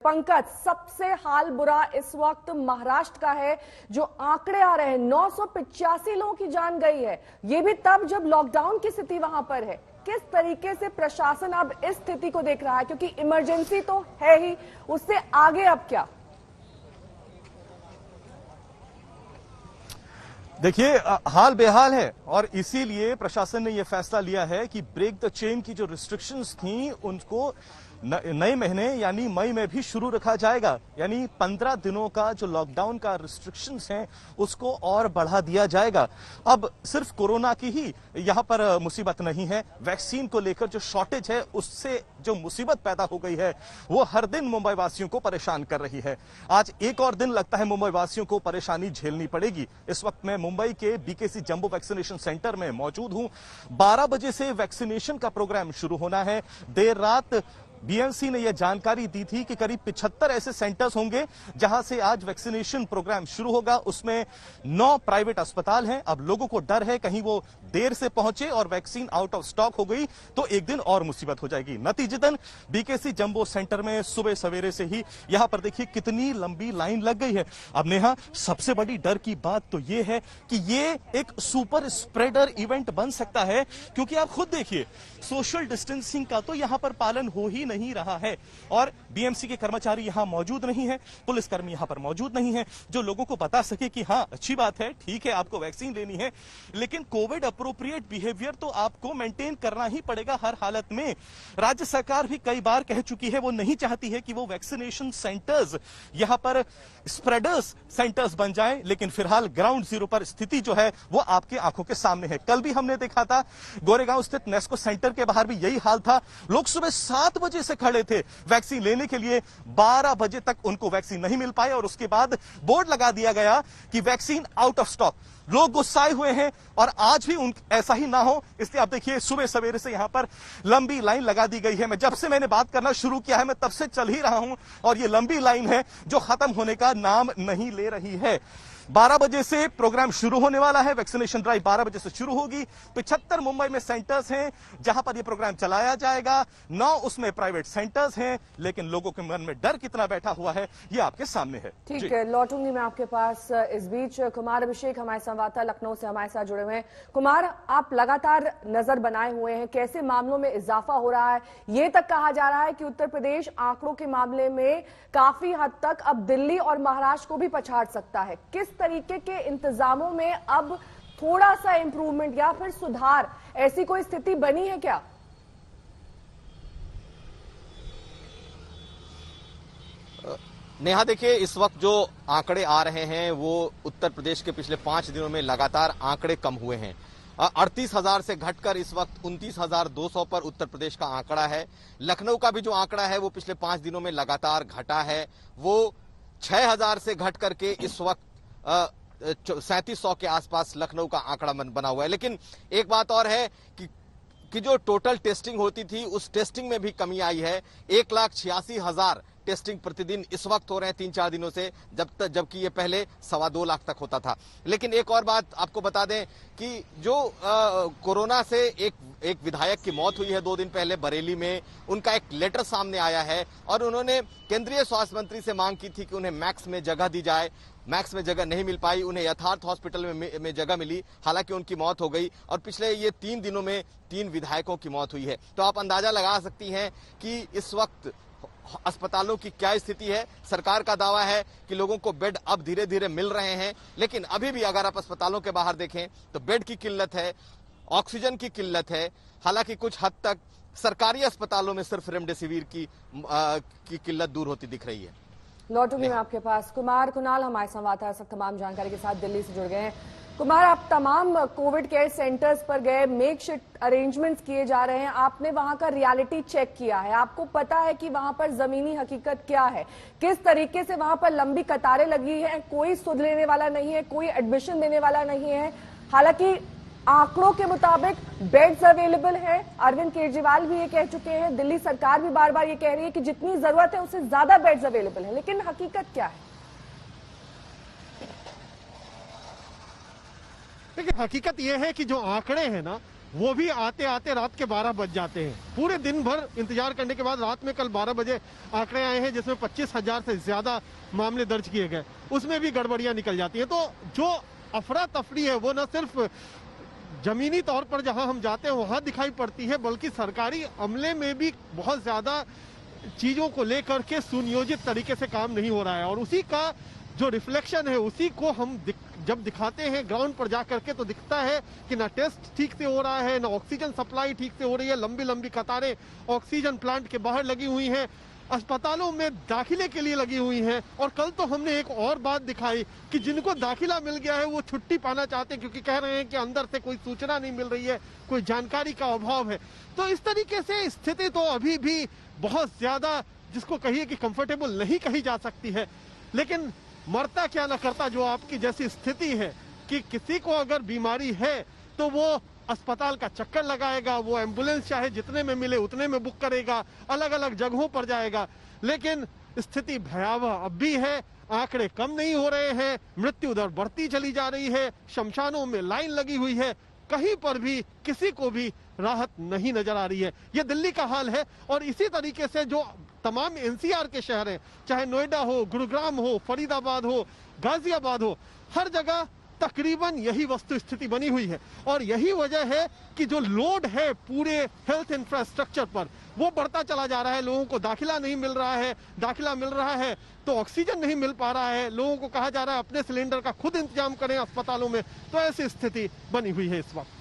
पंकज, सबसे हाल बुरा इस वक्त महाराष्ट्र का है। जो आंकड़े आ रहे हैं, 985 लोगों की जान गई है। ये भी तब जब लॉकडाउन की स्थिति वहां पर है। किस तरीके से प्रशासन अब इस स्थिति को देख रहा है, क्योंकि इमरजेंसी तो है ही, उससे आगे अब क्या? देखिए, हाल बेहाल है और इसीलिए प्रशासन ने यह फैसला लिया है कि ब्रेक द चेन की जो रिस्ट्रिक्शंस थी उनको नए महीने यानी मई में भी शुरू रखा जाएगा। यानी 15 दिनों का जो लॉकडाउन का रिस्ट्रिक्शंस हैं उसको और बढ़ा दिया जाएगा। अब सिर्फ कोरोना की ही यहां पर मुसीबत नहीं है, वैक्सीन को लेकर जो शॉर्टेज है उससे जो मुसीबत पैदा हो गई है वो हर दिन मुंबई वासियों को परेशान कर रही है। आज एक और दिन लगता है मुंबई वासियों को परेशानी झेलनी पड़ेगी। इस वक्त मैं मुंबई के बीकेसी जंबो वैक्सीनेशन सेंटर में मौजूद हूं। 12 बजे से वैक्सीनेशन का प्रोग्राम शुरू होना है। देर रात बीएमसी ने यह जानकारी दी थी कि करीब 75 ऐसे सेंटर्स होंगे जहां से आज वैक्सीनेशन प्रोग्राम शुरू होगा। उसमें 9 प्राइवेट अस्पताल हैं। अब लोगों को डर है कहीं वो देर से पहुंचे और वैक्सीन आउट ऑफ स्टॉक हो गई तो एक दिन और मुसीबत हो जाएगी। नतीजतन बीकेसी जंबो सेंटर में सुबह सवेरे से ही यहां पर देखिए कितनी लंबी लाइन लग गई है। अब नेहा, सबसे बड़ी डर की बात तो यह है कि ये एक सुपर स्प्रेडर इवेंट बन सकता है, क्योंकि आप खुद देखिए सोशल डिस्टेंसिंग का तो यहां पर पालन हो ही नहीं रहा है और बीएमसी के कर्मचारी यहां मौजूद नहीं है, पुलिसकर्मी यहां पर मौजूद नहीं है जो लोगों को बता सके कि हां अच्छी बात है, ठीक है आपको वैक्सीन लेनी है, लेकिन कोविड अप्रोप्रिएट बिहेवियर तो आपको मेंटेन करना ही पड़ेगा हर हालत में। राज्य सरकार भी कई बार कह चुकी है वो नहीं चाहती है कि वो वैक्सीनेशन सेंटर्स यहां पर स्प्रेडर्स सेंटर्स बन जाए, लेकिन फिलहाल ग्राउंड जीरो पर स्थिति जो है वो आपके आंखों के सामने है। कल भी हमने देखा था गोरेगांव स्थित नेस्को सेंटर के बाहर भी यही हाल था। लोग सुबह 7 बजे से खड़े थे वैक्सीन लेने के लिए, 12 बजे तक उनको वैक्सीन नहीं मिल पाई और उसके बाद बोर्ड लगा दिया गया कि वैक्सीन आउट ऑफ स्टॉक। लोग गुस्साए हुए हैं और आज भी ऐसा ही ना हो इसलिए आप देखिए सुबह सवेरे से यहां पर लंबी लाइन लगा दी गई है। मैं जब से मैंने बात करना शुरू किया है मैं तब से चल ही रहा हूं और ये लंबी लाइन है जो खत्म होने का नाम नहीं ले रही है। 12 बजे से प्रोग्राम शुरू होने वाला है। वैक्सीनेशन ड्राइव 12 बजे से शुरू होगी। 75 मुंबई में सेंटर्स हैं जहां पर यह प्रोग्राम चलाया जाएगा। 9 उसमें प्राइवेट सेंटर्स हैं, लेकिन लोगों के मन में डर कितना बैठा हुआ है ये आपके सामने है। ठीक है, लौटूंगी मैं आपके पास। इस बीच कुमार अभिषेक हमारे संवाददाता लखनऊ से हमारे साथ जुड़े हुए हैं। कुमार, आप लगातार नजर बनाए हुए हैं, कैसे मामलों में इजाफा हो रहा है? ये तक कहा जा रहा है कि उत्तर प्रदेश आंकड़ों के मामले में काफी हद तक अब दिल्ली और महाराष्ट्र को भी पछाड़ सकता है। किस तरीके के इंतजामों में अब थोड़ा सा इंप्रूवमेंट या फिर सुधार, ऐसी कोई स्थिति बनी है क्या? नेहा, देखिए इस वक्त जो आंकड़े आ रहे हैं वो उत्तर प्रदेश के पिछले 5 दिनों में लगातार आंकड़े कम हुए हैं। 38,000 से घटकर इस वक्त 29,200 पर उत्तर प्रदेश का आंकड़ा है। लखनऊ का भी जो आंकड़ा है वो पिछले 5 दिनों में लगातार घटा है। वो 6,000 से घट करके इस वक्त 3700 के आसपास लखनऊ का आंकड़ा बना हुआ है। लेकिन एक बात और है कि जो टोटल टेस्टिंग होती थी उस टेस्टिंग में भी कमी आई है। 1,86,000 टेस्टिंग प्रतिदिन इस वक्त हो रहे हैं 3-4 दिनों से, जबकि ये पहले 2.25 लाख तक होता था। लेकिन एक और बात आपको बता दें कि जो कोरोना से एक विधायक की मौत हुई है 2 दिन पहले बरेली में, उनका एक लेटर सामने आया है और उन्होंने केंद्रीय स्वास्थ्य मंत्री से मांग की थी कि उन्हें मैक्स में जगह दी जाए। मैक्स में जगह नहीं मिल पाई, उन्हें यथार्थ हॉस्पिटल में जगह मिली, हालांकि उनकी मौत हो गई और पिछले ये 3 दिनों में 3 विधायकों की मौत हुई है। तो आप अंदाजा लगा सकती हैं कि इस वक्त अस्पतालों की क्या स्थिति है। सरकार का दावा है कि लोगों को बेड अब धीरे धीरे मिल रहे हैं, लेकिन अभी भी अगर आप अस्पतालों के बाहर देखें तो बेड की किल्लत है, ऑक्सीजन की किल्लत है। हालांकि कुछ हद तक सरकारी अस्पतालों में सिर्फ रेमडेसिविर की किल्लत दूर होती दिख रही है। लौटूंगी मैं आपके पास। कुणाल हमारे संवाददाता सब तमाम जानकारी के साथ दिल्ली से जुड़ गए हैं। कुमार, आप तमाम कोविड केयर सेंटर्स पर गए, मेकशिफ्ट अरेंजमेंट्स किए जा रहे हैं, आपने वहां का रियलिटी चेक किया है, आपको पता है कि वहां पर जमीनी हकीकत क्या है, किस तरीके से वहां पर लंबी कतारें लगी हैं, कोई सुध लेने वाला नहीं है, कोई एडमिशन देने वाला नहीं है। हालांकि आंकड़ों के मुताबिक बेड्स अवेलेबल है, अरविंद केजरीवाल भी ये कह चुके हैं, दिल्ली सरकार भी बार बार ये कह रही है कि जितनी जरूरत है उससे ज्यादा बेड्स अवेलेबल है, लेकिन हकीकत क्या है? देखिए, हकीकत यह है कि जो आंकड़े हैं ना वो भी आते आते रात के 12 बज जाते हैं। पूरे दिन भर इंतजार करने के बाद रात में कल 12 बजे आंकड़े आए हैं जिसमें 25,000 से ज्यादा मामले दर्ज किए गए, उसमें भी गड़बड़ियां निकल जाती हैं। तो जो अफरा तफरी है वो न सिर्फ जमीनी तौर पर जहां हम जाते हैं वहां दिखाई पड़ती है, बल्कि सरकारी अमले में भी बहुत ज्यादा चीजों को लेकर के सुनियोजित तरीके से काम नहीं हो रहा है। और उसी का जो रिफ्लेक्शन है उसी को हम जब दिखाते हैं ग्राउंड पर जाकर के तो दिखता है कि ना टेस्ट ठीक से हो रहा है, ना ऑक्सीजन सप्लाई ठीक से हो रही है। लंबी लंबी कतारें ऑक्सीजन प्लांट के बाहर लगी हुई हैं, अस्पतालों में दाखिले के लिए लगी हुई हैं। और कल तो हमने एक और बात दिखाई कि जिनको दाखिला मिल गया है वो छुट्टी पाना चाहते हैं क्योंकि कह रहे हैं कि अंदर से कोई सूचना नहीं मिल रही है, कोई जानकारी का अभाव है। तो इस तरीके से स्थिति तो अभी भी बहुत ज्यादा जिसको कहिए कि कंफर्टेबल नहीं कही जा सकती है। लेकिन मरता क्या न करता जो आपकी जैसी स्थिति है कि किसी को अगर बीमारी है तो वो अस्पताल का चक्कर लगाएगा, वो एम्बुलेंस चाहे जितने में मिले उतने में बुक करेगा, अलग अलग जगहों पर जाएगा। लेकिन स्थिति भयावह अब भी है, आंकड़े कम नहीं हो रहे हैं, मृत्यु दर बढ़ती चली जा रही है, शमशानों में लाइन लगी हुई है, कहीं पर भी किसी को भी राहत नहीं नजर आ रही है। यह दिल्ली का हाल है। और इसी तरीके से जो तमाम एनसीआर के शहर हैं, चाहे नोएडा हो, गुरुग्राम हो, फरीदाबाद हो, गाजियाबाद हो, हर जगह तकरीबन यही वस्तु स्थिति बनी हुई है। और यही वजह है कि जो लोड है पूरे हेल्थ इंफ्रास्ट्रक्चर पर वो बढ़ता चला जा रहा है। लोगों को दाखिला नहीं मिल रहा है, दाखिला मिल रहा है तो ऑक्सीजन नहीं मिल पा रहा है। लोगों को कहा जा रहा है अपने सिलेंडर का खुद इंतजाम करें अस्पतालों में। तो ऐसी स्थिति बनी हुई है इस वक्त।